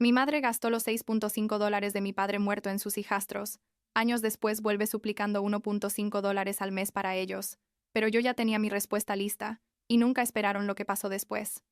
Mi madre gastó los $6.5 de mi padre muerto en sus hijastros. Años después vuelve suplicando $1.5 al mes para ellos. Pero yo ya tenía mi respuesta lista, y nunca esperaron lo que pasó después.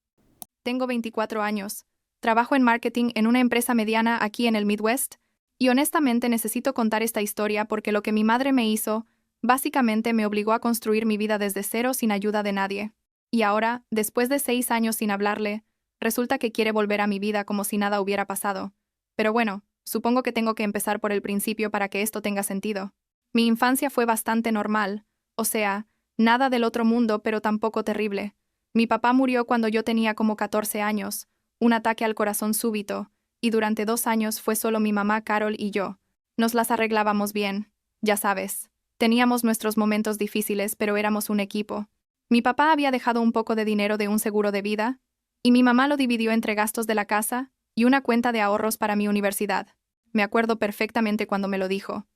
Tengo 24 años. Trabajo en marketing en una empresa mediana aquí en el Midwest, y honestamente necesito contar esta historia porque lo que mi madre me hizo, básicamente me obligó a construir mi vida desde cero sin ayuda de nadie. Y ahora, después de 6 años sin hablarle, resulta que quiere volver a mi vida como si nada hubiera pasado. Pero bueno, supongo que tengo que empezar por el principio para que esto tenga sentido. Mi infancia fue bastante normal, o sea, nada del otro mundo, pero tampoco terrible. Mi papá murió cuando yo tenía como 14 años, un ataque al corazón súbito, y durante 2 años fue solo mi mamá Carol y yo. Nos las arreglábamos bien, ya sabes. Teníamos nuestros momentos difíciles, pero éramos un equipo. Mi papá había dejado un poco de dinero de un seguro de vida, y mi mamá lo dividió entre gastos de la casa y una cuenta de ahorros para mi universidad. Me acuerdo perfectamente cuando me lo dijo.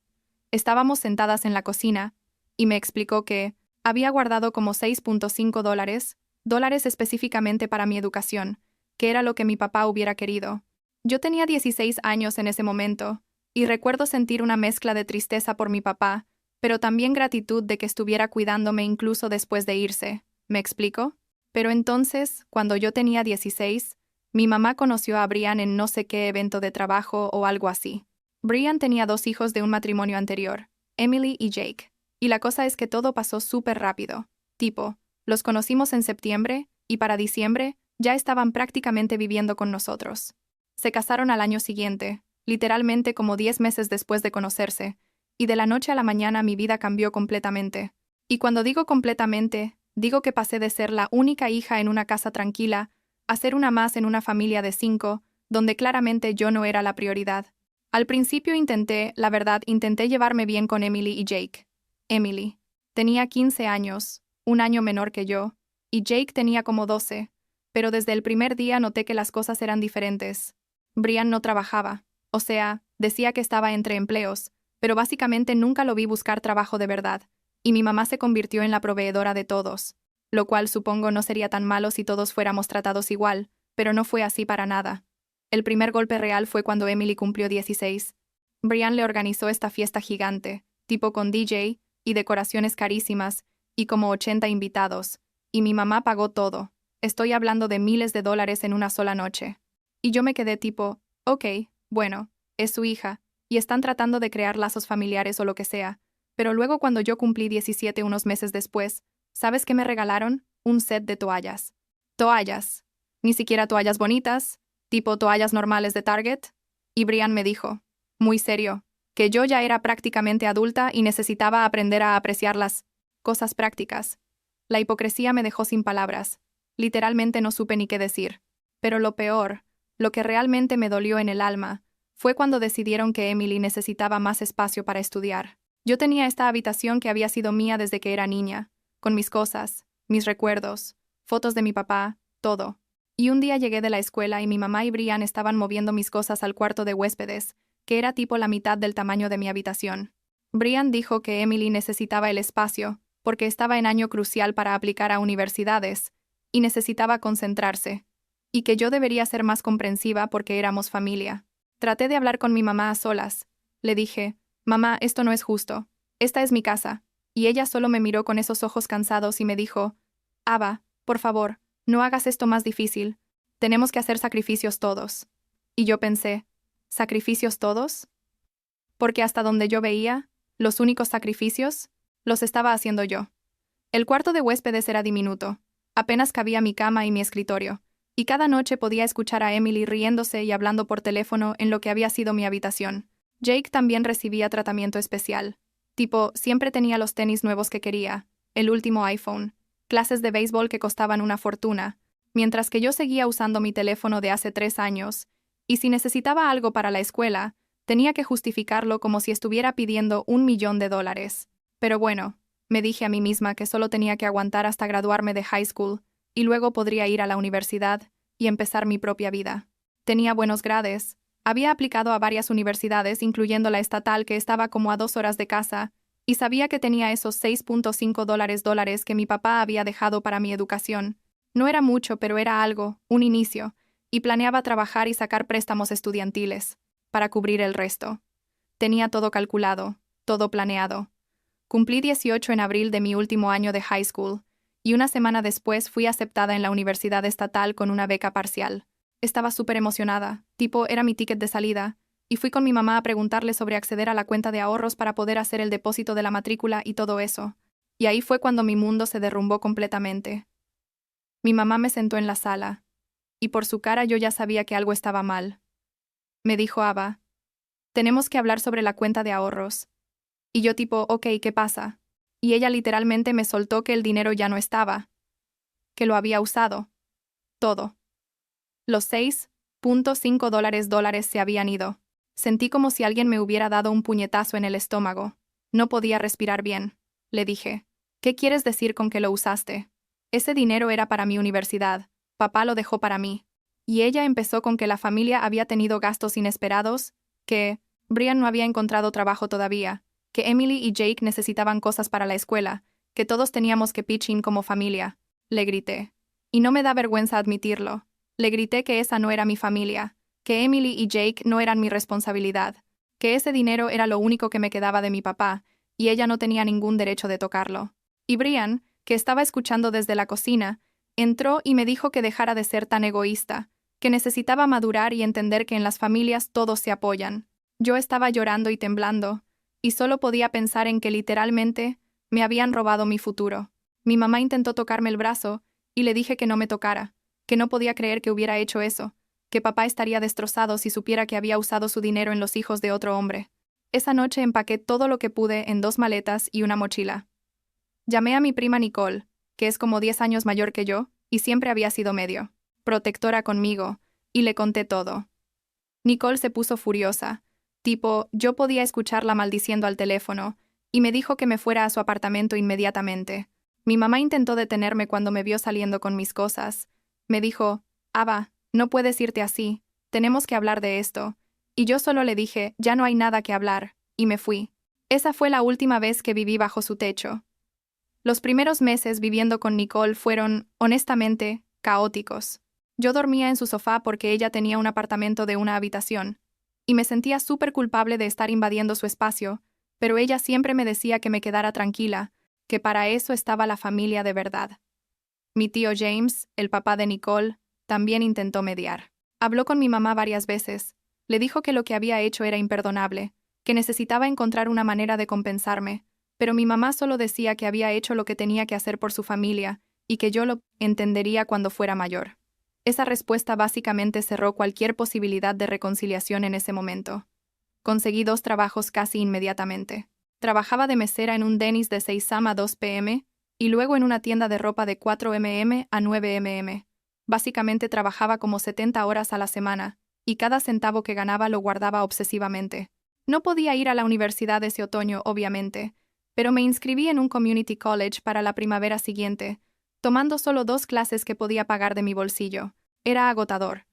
Estábamos sentadas en la cocina, y me explicó que había guardado como $6.5, específicamente para mi educación, que era lo que mi papá hubiera querido. Yo tenía 16 años en ese momento, y recuerdo sentir una mezcla de tristeza por mi papá, pero también gratitud de que estuviera cuidándome incluso después de irse. ¿Me explico? Pero entonces, cuando yo tenía 16, mi mamá conoció a Brian en no sé qué evento de trabajo o algo así. Brian tenía 2 hijos de un matrimonio anterior, Emily y Jake. Y la cosa es que todo pasó súper rápido. Tipo, los conocimos en septiembre, y para diciembre, ya estaban prácticamente viviendo con nosotros. Se casaron al año siguiente, literalmente como 10 meses después de conocerse, y de la noche a la mañana mi vida cambió completamente. Y cuando digo completamente, digo que pasé de ser la única hija en una casa tranquila a ser una más en una familia de 5, donde claramente yo no era la prioridad. Al principio intenté llevarme bien con Emily y Jake. Emily tenía 15 años, un año menor que yo, y Jake tenía como 12, pero desde el primer día noté que las cosas eran diferentes. Brian no trabajaba, o sea, decía que estaba entre empleos, pero básicamente nunca lo vi buscar trabajo de verdad, y mi mamá se convirtió en la proveedora de todos, lo cual supongo no sería tan malo si todos fuéramos tratados igual, pero no fue así para nada. El primer golpe real fue cuando Emily cumplió 16. Brian le organizó esta fiesta gigante, tipo con DJ, y decoraciones carísimas, y como 80 invitados, y mi mamá pagó todo. Estoy hablando de miles de dólares en una sola noche. Y yo me quedé tipo, ok, bueno, es su hija, y están tratando de crear lazos familiares o lo que sea, pero luego cuando yo cumplí 17 unos meses después, ¿sabes qué me regalaron? Un set de toallas. Toallas. Ni siquiera toallas bonitas, tipo toallas normales de Target. Y Brian me dijo, muy serio, que yo ya era prácticamente adulta y necesitaba aprender a apreciar las cosas prácticas. La hipocresía me dejó sin palabras. Literalmente no supe ni qué decir. Pero lo peor, lo que realmente me dolió en el alma, fue cuando decidieron que Emily necesitaba más espacio para estudiar. Yo tenía esta habitación que había sido mía desde que era niña, con mis cosas, mis recuerdos, fotos de mi papá, todo. Y un día llegué de la escuela y mi mamá y Brian estaban moviendo mis cosas al cuarto de huéspedes, que era tipo la mitad del tamaño de mi habitación. Brian dijo que Emily necesitaba el espacio, porque estaba en año crucial para aplicar a universidades, y necesitaba concentrarse, y que yo debería ser más comprensiva porque éramos familia. Traté de hablar con mi mamá a solas. Le dije, mamá, esto no es justo. Esta es mi casa. Y ella solo me miró con esos ojos cansados y me dijo, Ava, por favor, no hagas esto más difícil. Tenemos que hacer sacrificios todos. Y yo pensé, ¿sacrificios todos? Porque hasta donde yo veía, los únicos sacrificios, los estaba haciendo yo. El cuarto de huéspedes era diminuto. Apenas cabía mi cama y mi escritorio, y cada noche podía escuchar a Emily riéndose y hablando por teléfono en lo que había sido mi habitación. Jake también recibía tratamiento especial. Tipo, siempre tenía los tenis nuevos que quería, el último iPhone, clases de béisbol que costaban una fortuna, mientras que yo seguía usando mi teléfono de hace 3 años, y si necesitaba algo para la escuela, tenía que justificarlo como si estuviera pidiendo $1.000.000. Pero bueno, me dije a mí misma que solo tenía que aguantar hasta graduarme de high school, y luego podría ir a la universidad y empezar mi propia vida. Tenía buenos grades, había aplicado a varias universidades, incluyendo la estatal que estaba como a 2 horas de casa, y sabía que tenía esos $6.5 que mi papá había dejado para mi educación. No era mucho, pero era algo, un inicio, y planeaba trabajar y sacar préstamos estudiantiles para cubrir el resto. Tenía todo calculado, todo planeado. Cumplí 18 en abril de mi último año de high school, y una semana después fui aceptada en la universidad estatal con una beca parcial. Estaba súper emocionada, era mi ticket de salida, y fui con mi mamá a preguntarle sobre acceder a la cuenta de ahorros para poder hacer el depósito de la matrícula y todo eso. Y ahí fue cuando mi mundo se derrumbó completamente. Mi mamá me sentó en la sala, y por su cara yo ya sabía que algo estaba mal. Me dijo Ava, tenemos que hablar sobre la cuenta de ahorros. Y yo ok, ¿qué pasa? Y ella literalmente me soltó que el dinero ya no estaba, que lo había usado. Todo. Los $6.5 se habían ido. Sentí como si alguien me hubiera dado un puñetazo en el estómago. No podía respirar bien. Le dije, ¿qué quieres decir con que lo usaste? Ese dinero era para mi universidad. Papá lo dejó para mí. Y ella empezó con que la familia había tenido gastos inesperados, que Brian no había encontrado trabajo todavía, que Emily y Jake necesitaban cosas para la escuela, que todos teníamos que pitch in como familia. Le grité. Y no me da vergüenza admitirlo. Le grité que esa no era mi familia, que Emily y Jake no eran mi responsabilidad, que ese dinero era lo único que me quedaba de mi papá, y ella no tenía ningún derecho de tocarlo. Y Brian, que estaba escuchando desde la cocina, entró y me dijo que dejara de ser tan egoísta, que necesitaba madurar y entender que en las familias todos se apoyan. Yo estaba llorando y temblando, y solo podía pensar en que literalmente me habían robado mi futuro. Mi mamá intentó tocarme el brazo, y le dije que no me tocara, que no podía creer que hubiera hecho eso, que papá estaría destrozado si supiera que había usado su dinero en los hijos de otro hombre. Esa noche empaqué todo lo que pude en 2 maletas y una mochila. Llamé a mi prima Nicole, que es como 10 años mayor que yo, y siempre había sido medio protectora conmigo, y le conté todo. Nicole se puso furiosa, yo podía escucharla maldiciendo al teléfono, y me dijo que me fuera a su apartamento inmediatamente. Mi mamá intentó detenerme cuando me vio saliendo con mis cosas. Me dijo, Ava, no puedes irte así, tenemos que hablar de esto. Y yo solo le dije, ya no hay nada que hablar, y me fui. Esa fue la última vez que viví bajo su techo. Los primeros meses viviendo con Nicole fueron, honestamente, caóticos. Yo dormía en su sofá porque ella tenía un apartamento de una habitación, y me sentía súper culpable de estar invadiendo su espacio, pero ella siempre me decía que me quedara tranquila, que para eso estaba la familia de verdad. Mi tío James, el papá de Nicole, también intentó mediar. Habló con mi mamá varias veces, le dijo que lo que había hecho era imperdonable, que necesitaba encontrar una manera de compensarme, pero mi mamá solo decía que había hecho lo que tenía que hacer por su familia, y que yo lo entendería cuando fuera mayor. Esa respuesta básicamente cerró cualquier posibilidad de reconciliación en ese momento. Conseguí 2 trabajos casi inmediatamente. Trabajaba de mesera en un Denny's de 6 a 2 p.m. y luego en una tienda de ropa de 4 m.m. a 9 m.m. Básicamente trabajaba como 70 horas a la semana, y cada centavo que ganaba lo guardaba obsesivamente. No podía ir a la universidad ese otoño, obviamente, pero me inscribí en un community college para la primavera siguiente, tomando solo 2 clases que podía pagar de mi bolsillo. Era agotador.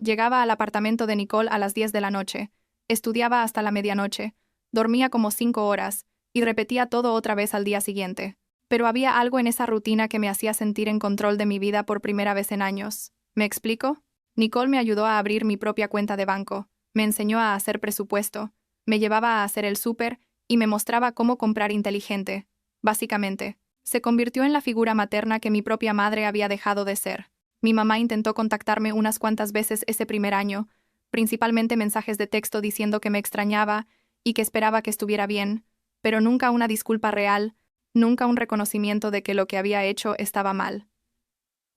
Llegaba al apartamento de Nicole a las 10 de la noche, estudiaba hasta la medianoche, dormía como 5 horas, y repetía todo otra vez al día siguiente. Pero había algo en esa rutina que me hacía sentir en control de mi vida por primera vez en años. ¿Me explico? Nicole me ayudó a abrir mi propia cuenta de banco, me enseñó a hacer presupuesto, me llevaba a hacer el súper y me mostraba cómo comprar inteligente. Básicamente, se convirtió en la figura materna que mi propia madre había dejado de ser. Mi mamá intentó contactarme unas cuantas veces ese primer año, principalmente mensajes de texto diciendo que me extrañaba y que esperaba que estuviera bien, pero nunca una disculpa real, nunca un reconocimiento de que lo que había hecho estaba mal.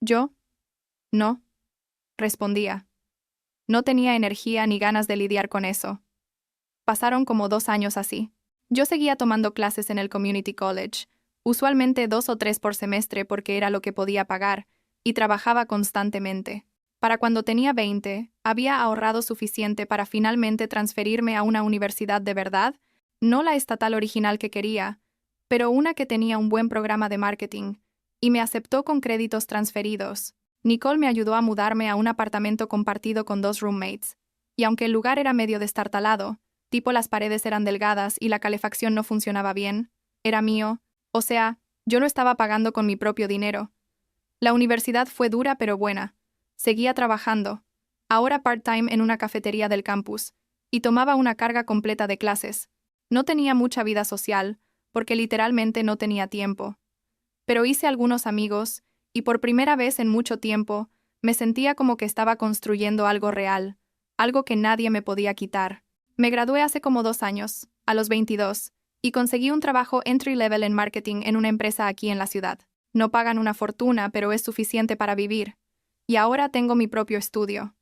Yo, no, respondía. No tenía energía ni ganas de lidiar con eso. Pasaron como 2 años así. Yo seguía tomando clases en el community college, usualmente 2 o 3 por semestre porque era lo que podía pagar, y trabajaba constantemente. Para cuando tenía 20, había ahorrado suficiente para finalmente transferirme a una universidad de verdad, no la estatal original que quería, pero una que tenía un buen programa de marketing, y me aceptó con créditos transferidos. Nicole me ayudó a mudarme a un apartamento compartido con 2 roommates, y aunque el lugar era medio destartalado, las paredes eran delgadas y la calefacción no funcionaba bien, era mío, o sea, yo lo estaba pagando con mi propio dinero. La universidad fue dura pero buena. Seguía trabajando, ahora part-time en una cafetería del campus, y tomaba una carga completa de clases. No tenía mucha vida social, porque literalmente no tenía tiempo. Pero hice algunos amigos, y por primera vez en mucho tiempo, me sentía como que estaba construyendo algo real, algo que nadie me podía quitar. Me gradué hace como 2 años, a los 22, y conseguí un trabajo entry-level en marketing en una empresa aquí en la ciudad. No pagan una fortuna, pero es suficiente para vivir. Y ahora tengo mi propio estudio.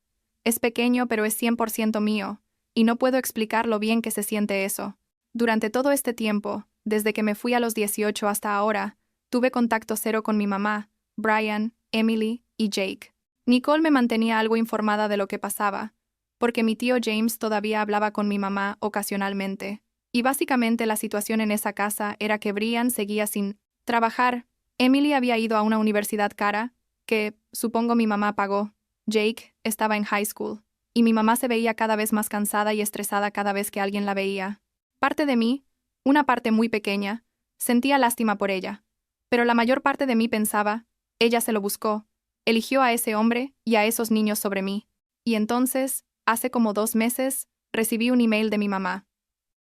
Es pequeño, pero es 100% mío, y no puedo explicar lo bien que se siente eso. Durante todo este tiempo, desde que me fui a los 18 hasta ahora, tuve contacto cero con mi mamá, Brian, Emily y Jake. Nicole me mantenía algo informada de lo que pasaba, porque mi tío James todavía hablaba con mi mamá ocasionalmente. Y básicamente la situación en esa casa era que Brian seguía sin trabajar. Emily había ido a una universidad cara, que, supongo mi mamá pagó. Jake estaba en high school, y mi mamá se veía cada vez más cansada y estresada cada vez que alguien la veía. Parte de mí, una parte muy pequeña, sentía lástima por ella. Pero la mayor parte de mí pensaba, ella se lo buscó, eligió a ese hombre y a esos niños sobre mí. Y entonces, hace como 2 meses, recibí un email de mi mamá.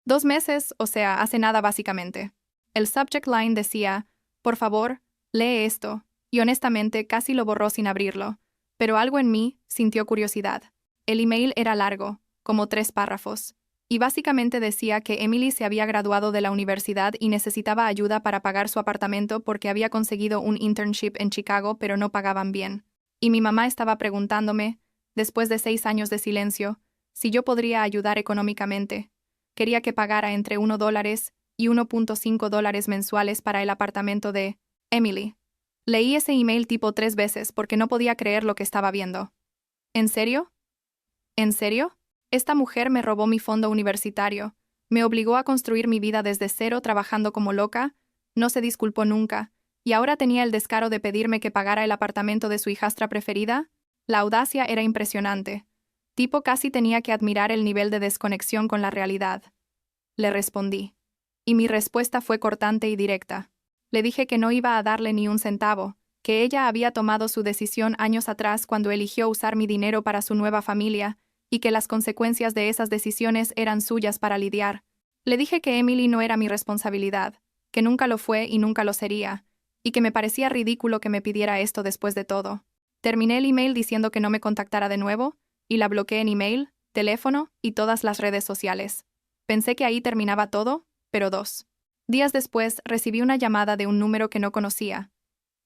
2 meses, o sea, hace nada básicamente. El subject line decía, por favor, lee esto, y honestamente casi lo borró sin abrirlo, pero algo en mí sintió curiosidad. El email era largo, como 3 párrafos, y básicamente decía que Emily se había graduado de la universidad y necesitaba ayuda para pagar su apartamento porque había conseguido un internship en Chicago pero no pagaban bien. Y mi mamá estaba preguntándome, después de 6 años de silencio, si yo podría ayudar económicamente. Quería que pagara entre $1 y $1.5 mensuales para el apartamento de Emily. Leí ese email tipo 3 veces porque no podía creer lo que estaba viendo. ¿En serio? ¿En serio? Esta mujer me robó mi fondo universitario, me obligó a construir mi vida desde cero trabajando como loca, no se disculpó nunca, y ahora tenía el descaro de pedirme que pagara el apartamento de su hijastra preferida. La audacia era impresionante. Tipo casi tenía que admirar el nivel de desconexión con la realidad. Le respondí. Y mi respuesta fue cortante y directa. Le dije que no iba a darle ni un centavo, que ella había tomado su decisión años atrás cuando eligió usar mi dinero para su nueva familia, y que las consecuencias de esas decisiones eran suyas para lidiar. Le dije que Emily no era mi responsabilidad, que nunca lo fue y nunca lo sería, y que me parecía ridículo que me pidiera esto después de todo. Terminé el email diciendo que no me contactara de nuevo, y la bloqueé en email, teléfono y todas las redes sociales. Pensé que ahí terminaba todo, pero 2 días después recibí una llamada de un número que no conocía.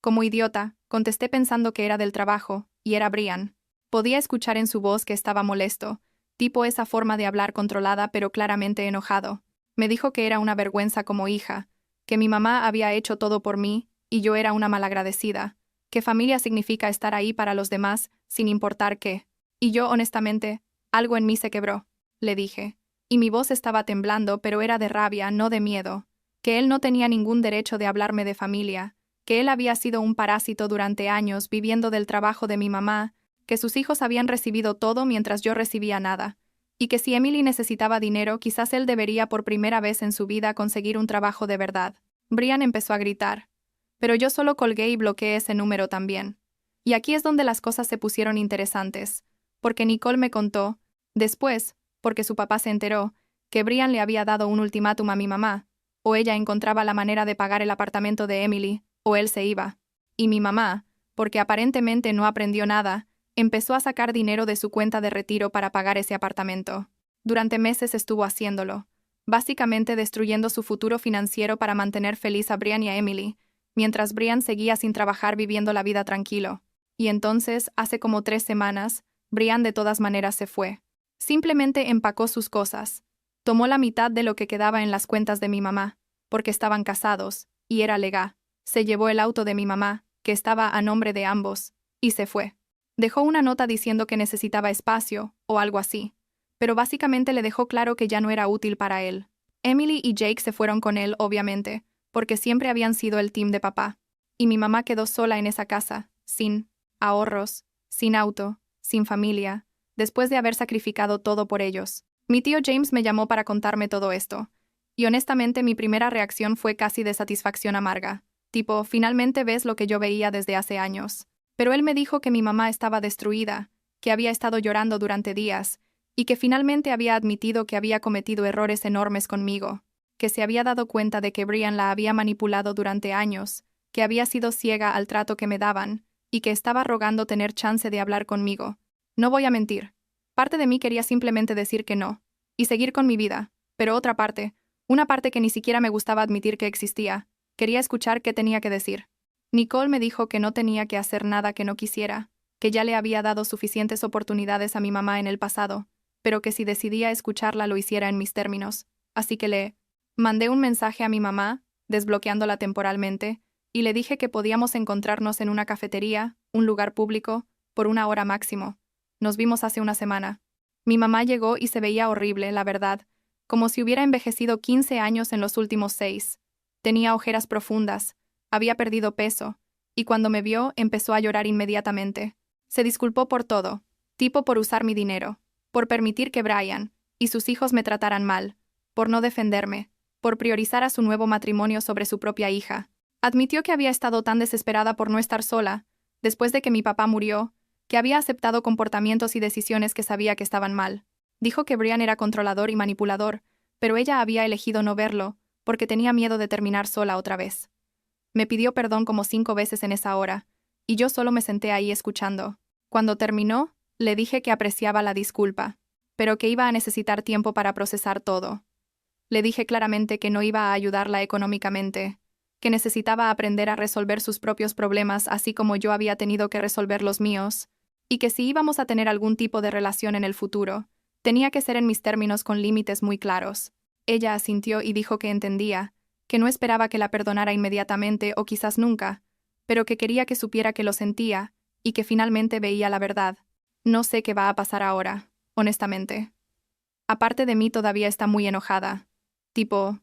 Como idiota, contesté pensando que era del trabajo, y era Brian. Podía escuchar en su voz que estaba molesto, tipo esa forma de hablar controlada pero claramente enojado. Me dijo que era una vergüenza como hija, que mi mamá había hecho todo por mí, y yo era una malagradecida, que familia significa estar ahí para los demás, sin importar qué. Y yo, honestamente, algo en mí se quebró, le dije. Y mi voz estaba temblando, pero era de rabia, no de miedo, que él no tenía ningún derecho de hablarme de familia, que él había sido un parásito durante años viviendo del trabajo de mi mamá, que sus hijos habían recibido todo mientras yo recibía nada, y que si Emily necesitaba dinero quizás él debería por primera vez en su vida conseguir un trabajo de verdad. Brian empezó a gritar, pero yo solo colgué y bloqueé ese número también. Y aquí es donde las cosas se pusieron interesantes, porque Nicole me contó, después, porque su papá se enteró, que Brian le había dado un ultimátum a mi mamá, o ella encontraba la manera de pagar el apartamento de Emily, o él se iba. Y mi mamá, porque aparentemente no aprendió nada, empezó a sacar dinero de su cuenta de retiro para pagar ese apartamento. Durante meses estuvo haciéndolo, básicamente destruyendo su futuro financiero para mantener feliz a Brian y a Emily, mientras Brian seguía sin trabajar viviendo la vida tranquilo. Y entonces, hace como 3 semanas, Brian de todas maneras se fue. Simplemente empacó sus cosas. Tomó la mitad de lo que quedaba en las cuentas de mi mamá, porque estaban casados, y era legal. Se llevó el auto de mi mamá, que estaba a nombre de ambos, y se fue. Dejó una nota diciendo que necesitaba espacio, o algo así, pero básicamente le dejó claro que ya no era útil para él. Emily y Jake se fueron con él, obviamente, porque siempre habían sido el team de papá, y mi mamá quedó sola en esa casa, sin ahorros, sin auto, sin familia, después de haber sacrificado todo por ellos. Mi tío James me llamó para contarme todo esto, y honestamente mi primera reacción fue casi de satisfacción amarga, tipo, finalmente ves lo que yo veía desde hace años. Pero él me dijo que mi mamá estaba destruida, que había estado llorando durante días, y que finalmente había admitido que había cometido errores enormes conmigo, que se había dado cuenta de que Brian la había manipulado durante años, que había sido ciega al trato que me daban, y que estaba rogando tener chance de hablar conmigo. No voy a mentir. Parte de mí quería simplemente decir que no, y seguir con mi vida, pero otra parte, una parte que ni siquiera me gustaba admitir que existía, quería escuchar qué tenía que decir. Nicole me dijo que no tenía que hacer nada que no quisiera, que ya le había dado suficientes oportunidades a mi mamá en el pasado, pero que si decidía escucharla lo hiciera en mis términos. Así que le mandé un mensaje a mi mamá, desbloqueándola temporalmente, y le dije que podíamos encontrarnos en una cafetería, un lugar público, por 1 hora máximo. Nos vimos hace una semana. Mi mamá llegó y se veía horrible, la verdad, como si hubiera envejecido 15 años en los últimos 6. Tenía ojeras profundas, había perdido peso, y cuando me vio empezó a llorar inmediatamente. Se disculpó por todo, tipo por usar mi dinero, por permitir que Brian y sus hijos me trataran mal, por no defenderme, por priorizar a su nuevo matrimonio sobre su propia hija. Admitió que había estado tan desesperada por no estar sola, después de que mi papá murió, que había aceptado comportamientos y decisiones que sabía que estaban mal. Dijo que Brian era controlador y manipulador, pero ella había elegido no verlo, porque tenía miedo de terminar sola otra vez. Me pidió perdón como 5 veces en esa hora, y yo solo me senté ahí escuchando. Cuando terminó, le dije que apreciaba la disculpa, pero que iba a necesitar tiempo para procesar todo. Le dije claramente que no iba a ayudarla económicamente, que necesitaba aprender a resolver sus propios problemas así como yo había tenido que resolver los míos, y que si íbamos a tener algún tipo de relación en el futuro, tenía que ser en mis términos con límites muy claros. Ella asintió y dijo que entendía, que no esperaba que la perdonara inmediatamente o quizás nunca, pero que quería que supiera que lo sentía, y que finalmente veía la verdad. No sé qué va a pasar ahora, honestamente. Aparte de mí todavía está muy enojada. Tipo,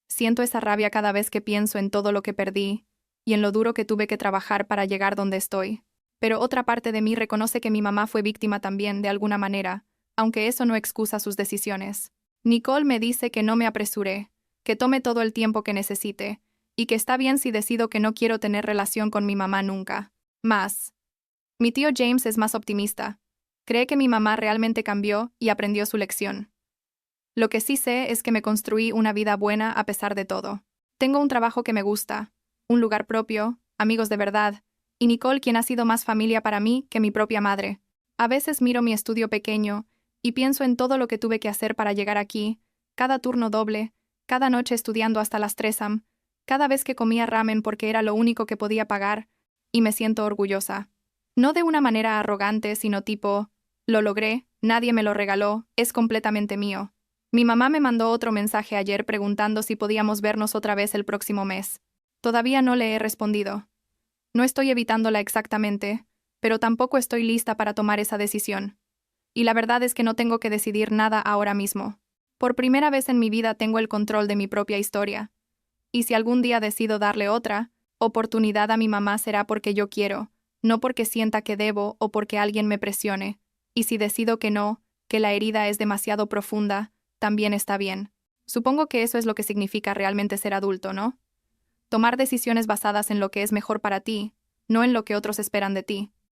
siento esa rabia cada vez que pienso en todo lo que perdí, y en lo duro que tuve que trabajar para llegar donde estoy. Pero otra parte de mí reconoce que mi mamá fue víctima también, de alguna manera, aunque eso no excusa sus decisiones. Nicole me dice que no me apresure, que tome todo el tiempo que necesite, y que está bien si decido que no quiero tener relación con mi mamá nunca. Más. Mi tío James es más optimista. Cree que mi mamá realmente cambió y aprendió su lección. Lo que sí sé es que me construí una vida buena a pesar de todo. Tengo un trabajo que me gusta, un lugar propio, amigos de verdad, y Nicole quien ha sido más familia para mí que mi propia madre. A veces miro mi estudio pequeño y pienso en todo lo que tuve que hacer para llegar aquí, cada turno doble, cada noche estudiando hasta las 3 am, cada vez que comía ramen porque era lo único que podía pagar, y me siento orgullosa. No de una manera arrogante, sino tipo, lo logré, nadie me lo regaló, es completamente mío. Mi mamá me mandó otro mensaje ayer preguntando si podíamos vernos otra vez el próximo mes. Todavía no le he respondido. No estoy evitándola exactamente, pero tampoco estoy lista para tomar esa decisión. Y la verdad es que no tengo que decidir nada ahora mismo. Por primera vez en mi vida tengo el control de mi propia historia. Y si algún día decido darle otra oportunidad a mi mamá será porque yo quiero, no porque sienta que debo o porque alguien me presione. Y si decido que no, que la herida es demasiado profunda, también está bien. Supongo que eso es lo que significa realmente ser adulto, ¿no? Tomar decisiones basadas en lo que es mejor para ti, no en lo que otros esperan de ti.